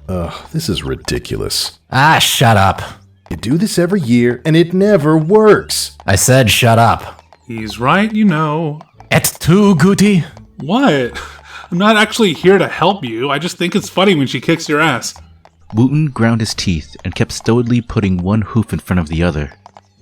Ugh, this is ridiculous. Ah, shut up. You do this every year, and it never works. I said shut up. He's right, you know. Et tu, Guti? What? I'm not actually here to help you. I just think it's funny when she kicks your ass. Wuten ground his teeth and kept stolidly putting one hoof in front of the other.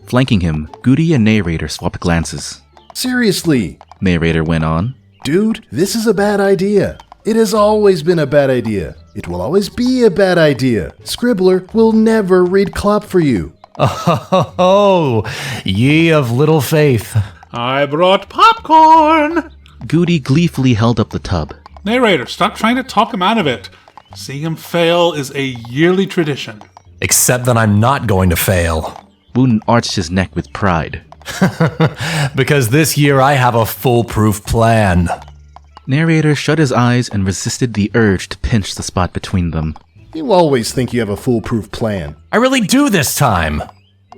Flanking him, Guti and Narrator swapped glances. Seriously, Narrator went on. Dude, this is a bad idea. It has always been a bad idea. It will always be a bad idea. Scribbler will never read Clop for you. Oh, ye of little faith. I brought popcorn! Guti gleefully held up the tub. Narrator, stop trying to talk him out of it. Seeing him fail is a yearly tradition. Except that I'm not going to fail. Wuten arched his neck with pride. Because this year I have a foolproof plan. Narrator shut his eyes and resisted the urge to pinch the spot between them. You always think you have a foolproof plan. I really do this time.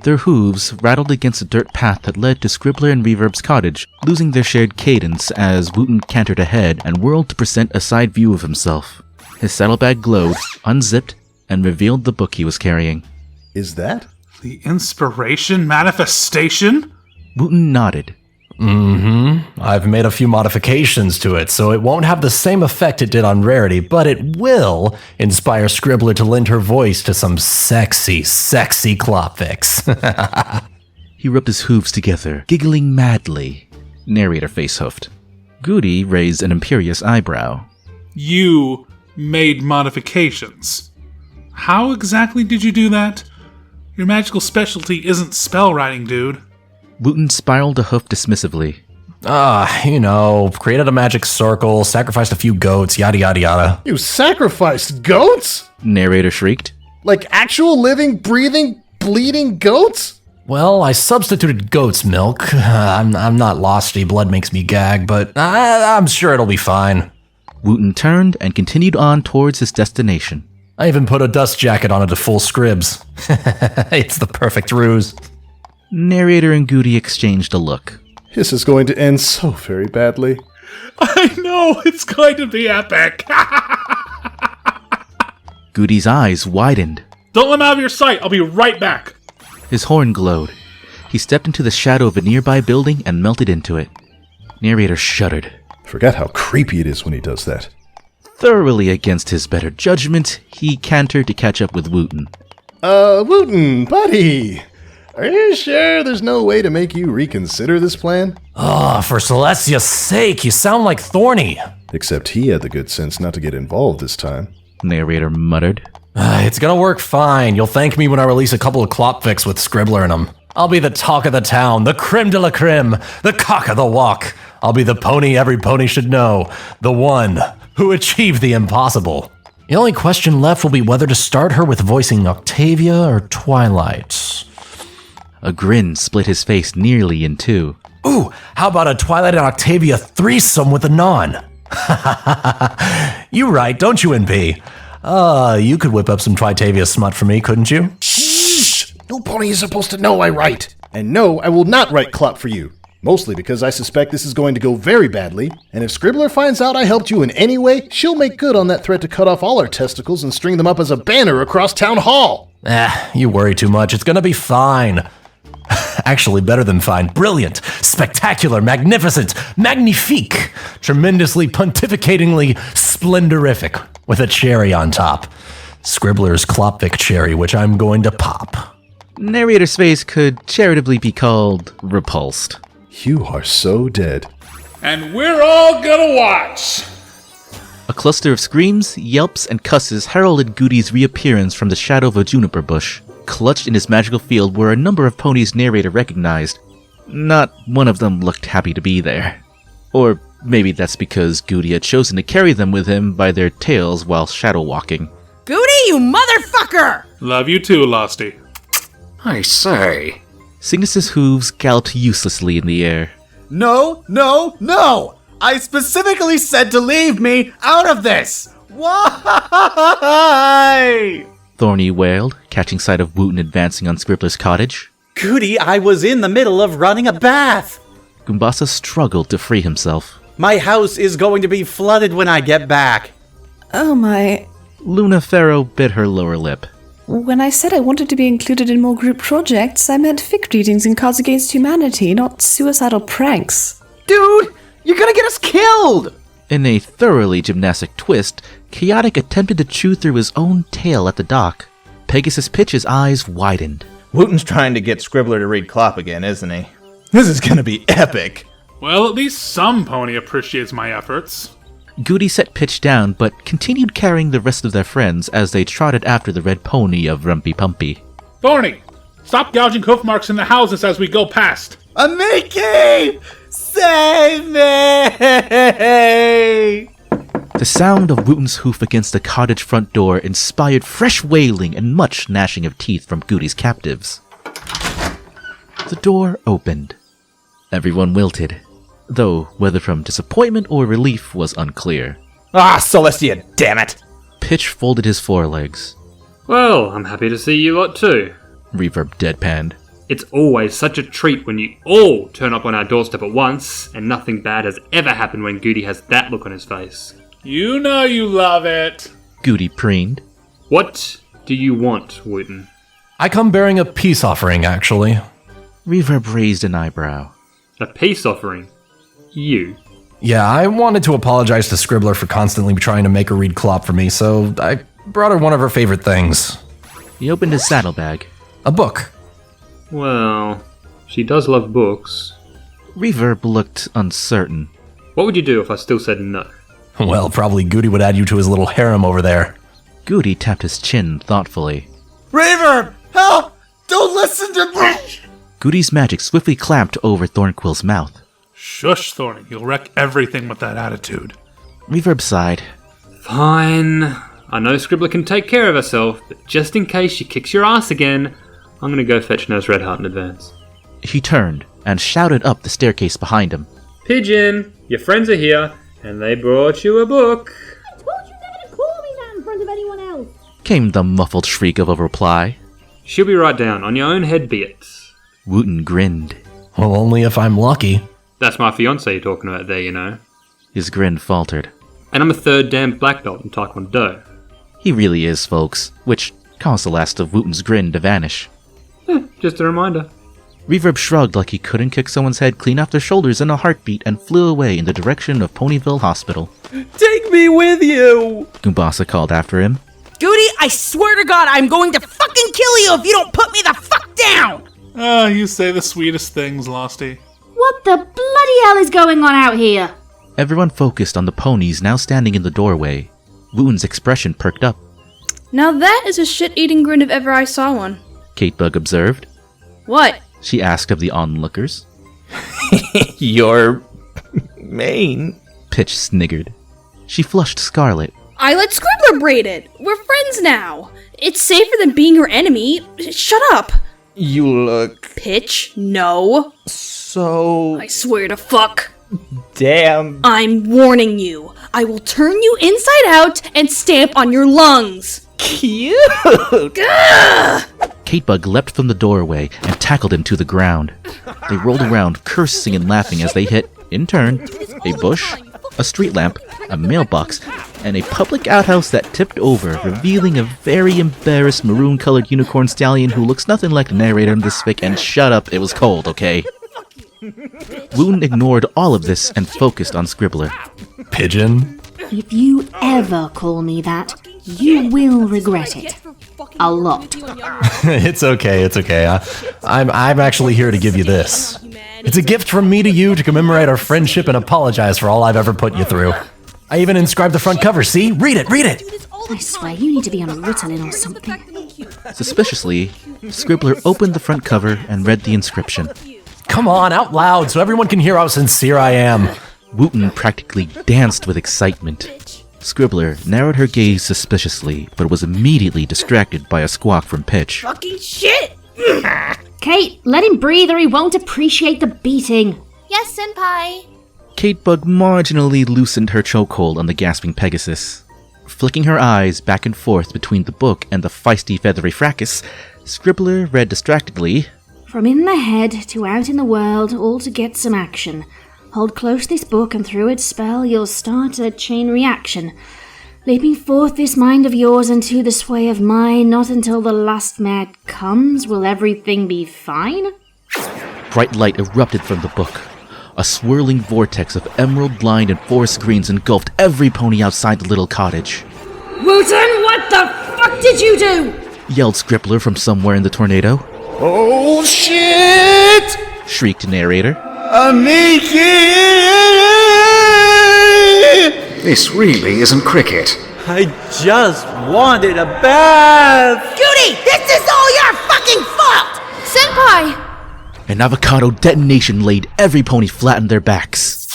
Their hooves rattled against a dirt path that led to Scribbler and Reverb's cottage, losing their shared cadence as Wuten cantered ahead and whirled to present a side view of himself. His saddlebag glowed, unzipped, and revealed the book he was carrying. Is that? The inspiration manifestation? Wuten nodded. I've made a few modifications to it, so it won't have the same effect it did on Rarity, but it will inspire Scribbler to lend her voice to some sexy, sexy Clopfix. He rubbed his hooves together, giggling madly. Narrator face-hoofed. Guti raised an imperious eyebrow. You made modifications. How exactly did you do that? Your magical specialty isn't spell writing, dude. Wuten spiraled a hoof dismissively. Created a magic circle, sacrificed a few goats, yada yada yada. You sacrificed goats? Narrator shrieked. Like actual living, breathing, bleeding goats? Well, I substituted goat's milk. I'm not losty, blood makes me gag, but I'm sure it'll be fine. Wuten turned and continued on towards his destination. I even put a dust jacket on it to fool Scribs. It's the perfect ruse. Narrator and Guti exchanged a look. This is going to end so very badly. I know, it's going to be epic. Guti's eyes widened. Don't let him out of your sight. I'll be right back. His horn glowed. He stepped into the shadow of a nearby building and melted into it. Narrator shuddered. Forgot how creepy it is when he does that. Thoroughly against his better judgment, he cantered to catch up with Wuten. Wuten, buddy! Are you sure there's no way to make you reconsider this plan? For Celestia's sake, you sound like Thorny. Except he had the good sense not to get involved this time. Narrator muttered. It's gonna work fine. You'll thank me when I release a couple of Clopfix with Scribbler in them. I'll be the talk of the town, the creme de la creme, the cock of the walk. I'll be the pony every pony should know, the one who achieved the impossible. The only question left will be whether to start her with voicing Octavia or Twilight. A grin split his face nearly in two. Ooh, how about a Twilight and Octavia threesome with a non? You right, don't you, NP? You could whip up some Twitavia smut for me, couldn't you? Shh! No pony is supposed to know I write. And no, I will not write Clop for you. Mostly because I suspect this is going to go very badly, and if Scribbler finds out I helped you in any way, she'll make good on that threat to cut off all our testicles and string them up as a banner across town hall. You worry too much. It's gonna be fine. Actually, better than fine. Brilliant, spectacular, magnificent, magnifique, tremendously, pontificatingly splendorific, with a cherry on top. Scribbler's Clopfic cherry, which I'm going to pop. Narrator's face could charitably be called repulsed. You are so dead. And we're all gonna watch. A cluster of screams, yelps, and cusses heralded Guti's reappearance from the shadow of a juniper bush. Clutched in his magical field were a number of ponies Narrator recognized. Not one of them looked happy to be there. Or maybe that's because Guti had chosen to carry them with him by their tails while shadow walking. Guti, you motherfucker! Love you too, Losty. I say. Cygnus's hooves galloped uselessly in the air. No! I specifically said to leave me out of this! Why? Thorny wailed, catching sight of Wuten advancing on Scribbler's cottage. Guti, I was in the middle of running a bath! Goombasa struggled to free himself. My house is going to be flooded when I get back. Oh my... Luna Farrow bit her lower lip. When I said I wanted to be included in more group projects, I meant fic readings and Cards Against Humanity, not suicidal pranks. Dude, you're gonna get us killed! In a thoroughly gymnastic twist, Chaotic attempted to chew through his own tail at the dock. PegasusPitch's eyes widened. Wuten's trying to get Scribbler to read Klopp again, isn't he? This is gonna be epic. Well, at least some pony appreciates my efforts. Goody set Pitch down, but continued carrying the rest of their friends as they trotted after the red pony of Rumpy Pumpy. Thorny, stop gouging hoof marks in the houses as we go past. I'm making! Save me! The sound of Wuten's hoof against the cottage front door inspired fresh wailing and much gnashing of teeth from Goody's captives. The door opened. Everyone wilted, though whether from disappointment or relief was unclear. Ah, Celestia, damn it! Pitch folded his forelegs. Well, I'm happy to see you lot too. Reverb deadpanned. It's always such a treat when you all turn up on our doorstep at once, and nothing bad has ever happened when Goody has that look on his face. You know you love it. Goody preened. What do you want, Wuten? I come bearing a peace offering, actually. Reverb raised an eyebrow. A peace offering? You? Yeah, I wanted to apologize to Scribbler for constantly trying to make her read Klopp for me, so I brought her one of her favorite things. He opened his saddlebag. A book. Well, she does love books. Reverb looked uncertain. What would you do if I still said no? Well, probably Goody would add you to his little harem over there. Goody tapped his chin thoughtfully. Reverb! Help! Don't listen to me! Goody's magic swiftly clamped over Thornquill's mouth. Shush, Thorny. You'll wreck everything with that attitude. Reverb sighed. Fine. I know Scribbler can take care of herself, but just in case she kicks your ass again, I'm gonna go fetch Nurse Redheart in advance. He turned and shouted up the staircase behind him. Pigeon, your friends are here, and they brought you a book. I told you never to call me that in front of anyone else. Came the muffled shriek of a reply. She'll be right down. On your own head be it. Wuten grinned. Well, only if I'm lucky. That's my fiancée you're talking about there, you know. His grin faltered. And I'm a third damn black belt in Taekwondo. He really is, folks, which caused the last of Wuten's grin to vanish. Just a reminder. Reverb shrugged like he couldn't kick someone's head clean off their shoulders in a heartbeat and flew away in the direction of Ponyville Hospital. Take me with you! Goombasa called after him. Goody, I swear to God, I'm going to fucking kill you if you don't put me the fuck down! Ah, you say the sweetest things, Losty. What the bloody hell is going on out here? Everyone focused on the ponies now standing in the doorway. Wuten's expression perked up. Now that is a shit-eating grin if ever I saw one. Caitbug observed. What? She asked of the onlookers. Your main. Pitch sniggered. She flushed scarlet. I let Scribbler braid it. We're friends now. It's safer than being her enemy. Shut up. You look Pitch, no. so I swear to fuck. damn. I'm warning you. I will turn you inside out and stamp on your lungs. Cute. Caitbug leapt from the doorway and tackled him to the ground. They rolled around, cursing and laughing as they hit, in turn, a bush, a street lamp, a mailbox, and a public outhouse that tipped over, revealing a very embarrassed maroon-colored unicorn stallion who looks nothing like the narrator in this fic, and shut up, it was cold, okay? Wuten ignored all of this and focused on Scribbler. Pigeon? If you ever call me that, you will regret it. A lot. It's okay, it's okay. I'm actually here to give you this. It's a gift from me to you to commemorate our friendship and apologize for all I've ever put you through. I even inscribed the front cover, see? Read it, read it! I swear, you need to be on a Ritalin or something. Suspiciously, Scribbler opened the front cover and read the inscription. Come on, out loud, so everyone can hear how sincere I am. Wuten practically danced with excitement. Scribbler narrowed her gaze suspiciously, but was immediately distracted by a squawk from Pitch. Fucking shit! Kate, let him breathe or he won't appreciate the beating. Yes, Senpai. Caitbug marginally loosened her chokehold on the gasping Pegasus. Flicking her eyes back and forth between the book and the feisty feathery fracas, Scribbler read distractedly, From in the head to out in the world, all to get some action. Hold close this book and through its spell you'll start a chain reaction. Leaping forth this mind of yours into the sway of mine, not until the last mad comes will everything be fine? Bright light erupted from the book. A swirling vortex of emerald, blind, and forest greens engulfed every pony outside the little cottage. Wuten, what the fuck did you do? Yelled Scribbler from somewhere in the tornado. Oh shit! Shrieked Narrator. Amiki! This really isn't cricket. I just wanted a bath! Goody, this is all your fucking fault! Senpai! An avocado detonation laid every pony flat on their backs.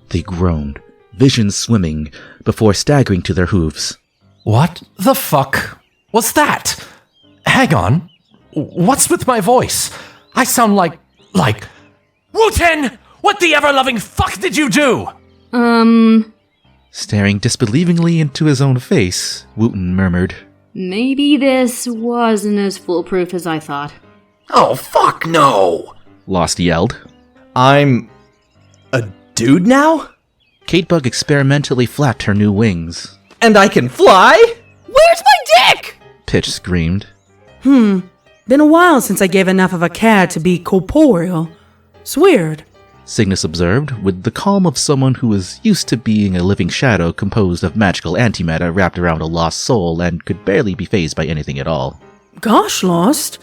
They groaned, visions swimming, before staggering to their hooves. What the fuck was that? Hang on. What's with my voice? I sound like... Wuten! What the ever-loving fuck did you do? Staring disbelievingly into his own face, Wuten murmured. Maybe this wasn't as foolproof as I thought. Oh, fuck no! Lost yelled. I'm... a dude now? Caitbug experimentally flapped her new wings. And I can fly? Where's my dick? Pitch screamed. Been a while since I gave enough of a cat to be corporeal. It's weird. Cygnus observed, with the calm of someone who is used to being a living shadow composed of magical antimatter wrapped around a lost soul and could barely be fazed by anything at all. Gosh, Lost.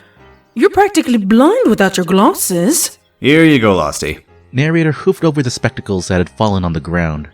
You're practically blind without your glasses. Here you go, Losty. Narrator hoofed over the spectacles that had fallen on the ground.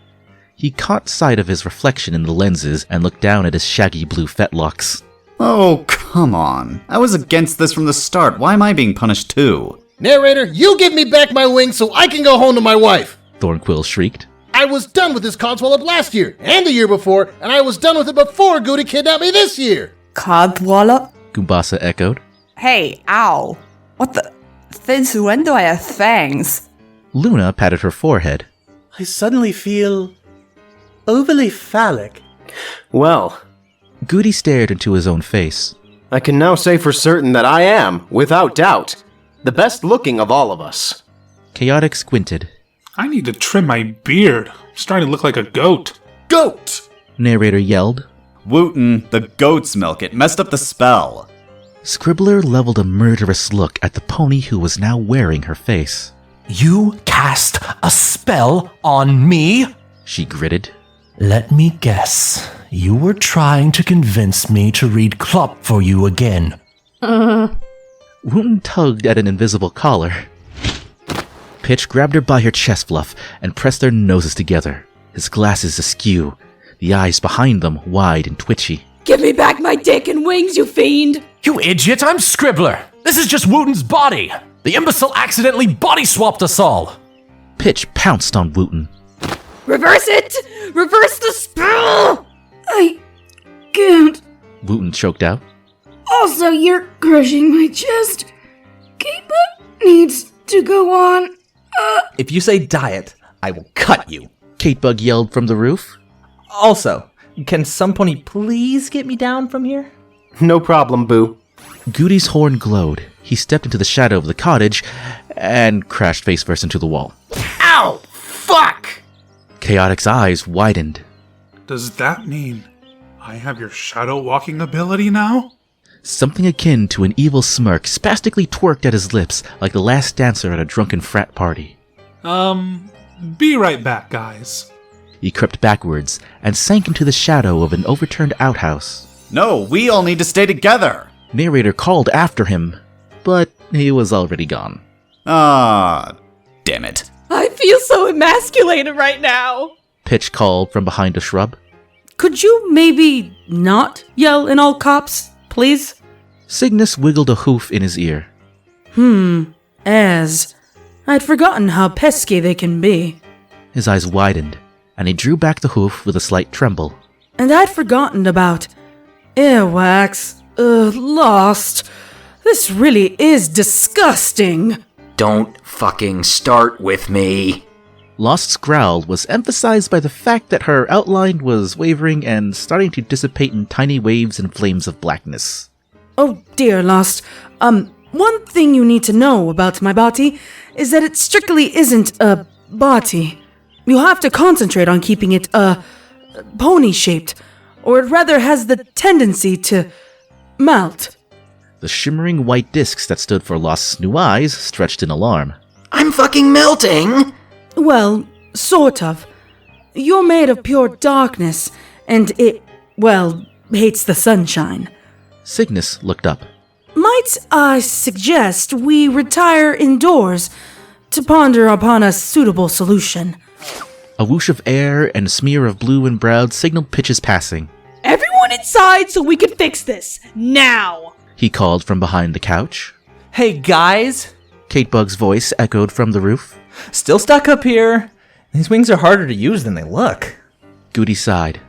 He caught sight of his reflection in the lenses and looked down at his shaggy blue fetlocks. Oh, come on. I was against this from the start. Why am I being punished too? Narrator, you give me back my wings so I can go home to my wife! Thornquill shrieked. I was done with this codswallop last year, and the year before, and I was done with it before Goody kidnapped me this year! Codswallop? Goombasa echoed. Hey, ow. What the... Since when do I have fangs? Luna patted her forehead. I suddenly feel... overly phallic. Well, Goody stared into his own face. I can now say for certain that I am, without doubt, the best looking of all of us. Chaotic squinted. I need to trim my beard. I'm starting to look like a goat. Goat! Narrator yelled. Wuten, the goat's milk. It messed up the spell. Scribbler leveled a murderous look at the pony who was now wearing her face. You cast a spell on me? She gritted. Let me guess. You were trying to convince me to read Klopp for you again. Wuten tugged at an invisible collar. Pitch grabbed her by her chest fluff and pressed their noses together, his glasses askew, the eyes behind them wide and twitchy. Give me back my dick and wings, you fiend! You idiot, I'm Scribbler! This is just Wuten's body! The imbecile accidentally body-swapped us all! Pitch pounced on Wuten. Reverse it! Reverse the spell! I can't. Wuten choked out. Also, you're crushing my chest. Caitbug needs to go on. If you say diet, I will cut you. Caitbug yelled from the roof. Also, can some pony please get me down from here? No problem, Boo. Goody's horn glowed. He stepped into the shadow of the cottage and crashed face first into the wall. Ow! Fuck! Chaotic's eyes widened. Does that mean I have your shadow walking ability now? Something akin to an evil smirk spastically twerked at his lips like the last dancer at a drunken frat party. Be right back, guys. He crept backwards and sank into the shadow of an overturned outhouse. No, we all need to stay together. Narrator called after him, but he was already gone. Ah, damn it. I feel so emasculated right now. Pitch called from behind a shrub. Could you maybe not yell in all caps, please? Cygnus wiggled a hoof in his ear. I'd forgotten how pesky they can be. His eyes widened, and he drew back the hoof with a slight tremble. And I'd forgotten about earwax. Lost. This really is disgusting. Don't fucking start with me. Lost's growl was emphasized by the fact that her outline was wavering and starting to dissipate in tiny waves and flames of blackness. Oh dear, Lost. One thing you need to know about my body is that it strictly isn't a body. You'll have to concentrate on keeping it, pony-shaped, or it rather has the tendency to melt. The shimmering white discs that stood for Lost's new eyes stretched in alarm. I'm fucking melting! Well, sort of. You're made of pure darkness, and it, well, hates the sunshine. Cygnus looked up. Might I suggest we retire indoors to ponder upon a suitable solution? A whoosh of air and a smear of blue and brown signaled Pitch's passing. Everyone inside so we can fix this. Now! He called from behind the couch. Hey guys! Caitbug's voice echoed from the roof. Still stuck up here. These wings are harder to use than they look. Goody sighed.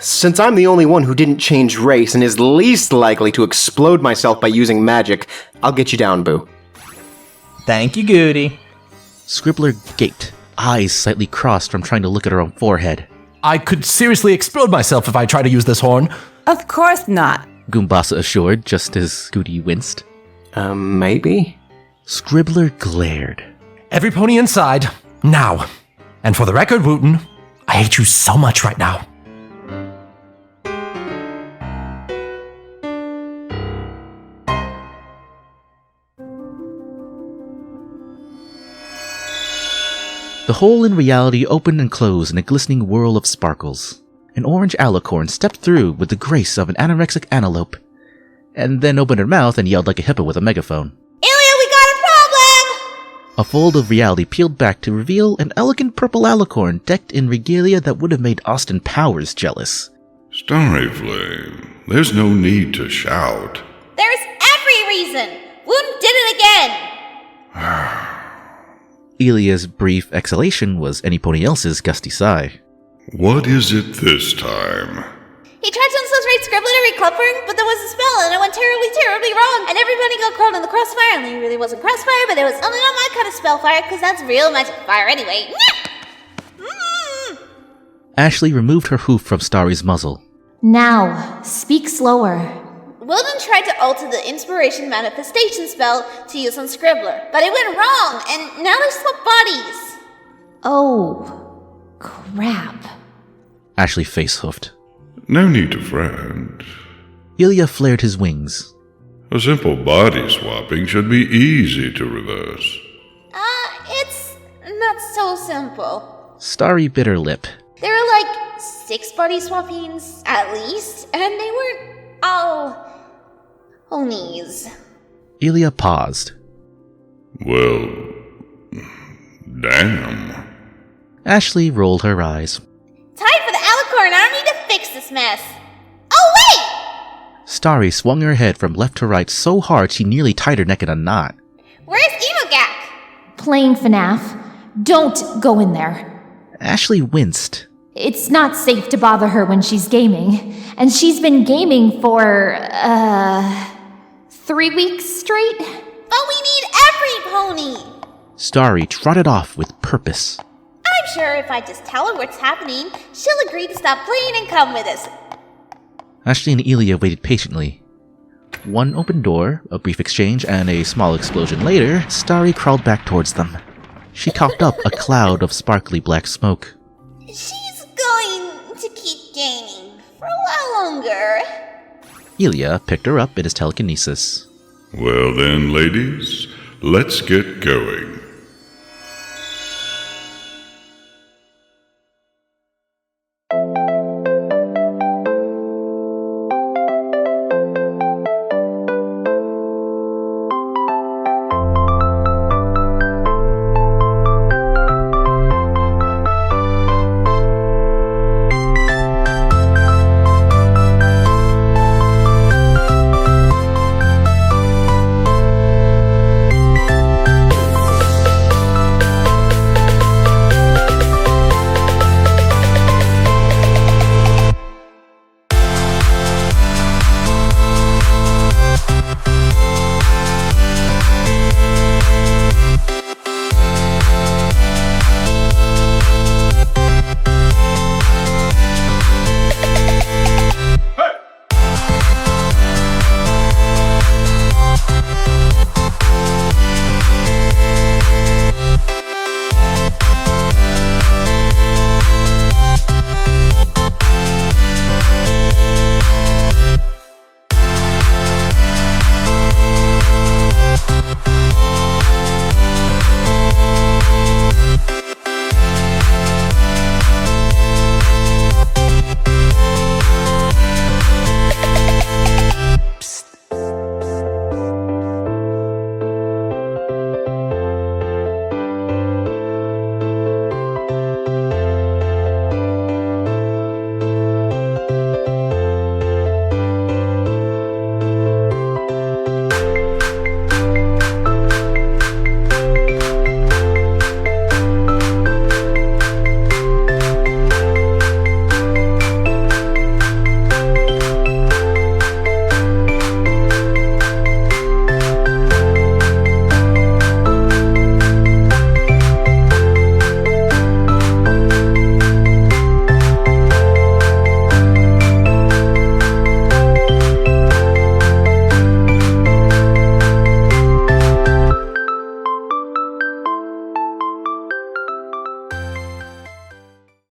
Since I'm the only one who didn't change race and is least likely to explode myself by using magic, I'll get you down, Boo. Thank you, Goody. Scribbler gaped, eyes slightly crossed from trying to look at her own forehead. I could seriously explode myself if I try to use this horn. Of course not. Goombasa assured, just as Goody winced. Maybe? Scribbler glared. Every pony inside, now. And for the record, Wuten, I hate you so much right now. The hole in reality opened and closed in a glistening whirl of sparkles. An orange alicorn stepped through with the grace of an anorexic antelope, and then opened her mouth and yelled like a hippo with a megaphone. Illya, we got a problem! A fold of reality peeled back to reveal an elegant purple alicorn decked in regalia that would have made Austin Powers jealous. Starryflame, there's no need to shout. There's every reason! Wuten did it again! Illya's brief exhalation was any pony else's gusty sigh. What is it this time? He tried to infiltrate Scribbler to read Clubber, but there was a spell and it went terribly wrong, and everybody got caught in the crossfire, and he really wasn't crossfire, but it was only not my kind of spellfire, because that's real magic fire anyway. Ashley removed her hoof from Starry's muzzle. Now, speak slower. Wuten tried to alter the inspiration manifestation spell to use on Scribbler, but it went wrong, and now they swap bodies. Oh, crap. Ashley face hoofed. No need to fret. Illya flared his wings. A simple body swapping should be easy to reverse. It's not so simple. Starry bit her lip. There were like 6 body swappings, at least, and they weren't all ponies. Illya paused. Well, damn. Ashley rolled her eyes. Time for the Alicorn Army to fix this mess. Oh, wait! Starry swung her head from left to right so hard she nearly tied her neck in a knot. Where's Emogak? Playing FNAF. Don't go in there. Ashley winced. It's not safe to bother her when she's gaming. And she's been gaming for, 3 weeks straight? But we need every pony! Starry trotted off with purpose. I'm sure if I just tell her what's happening, she'll agree to stop playing and come with us. Ashley and Illya waited patiently. One open door, a brief exchange, and a small explosion later, Starry crawled back towards them. She coughed up a cloud of sparkly black smoke. She's going to keep gaining for a while longer. Illya picked her up in his telekinesis. Well then, ladies, let's get going.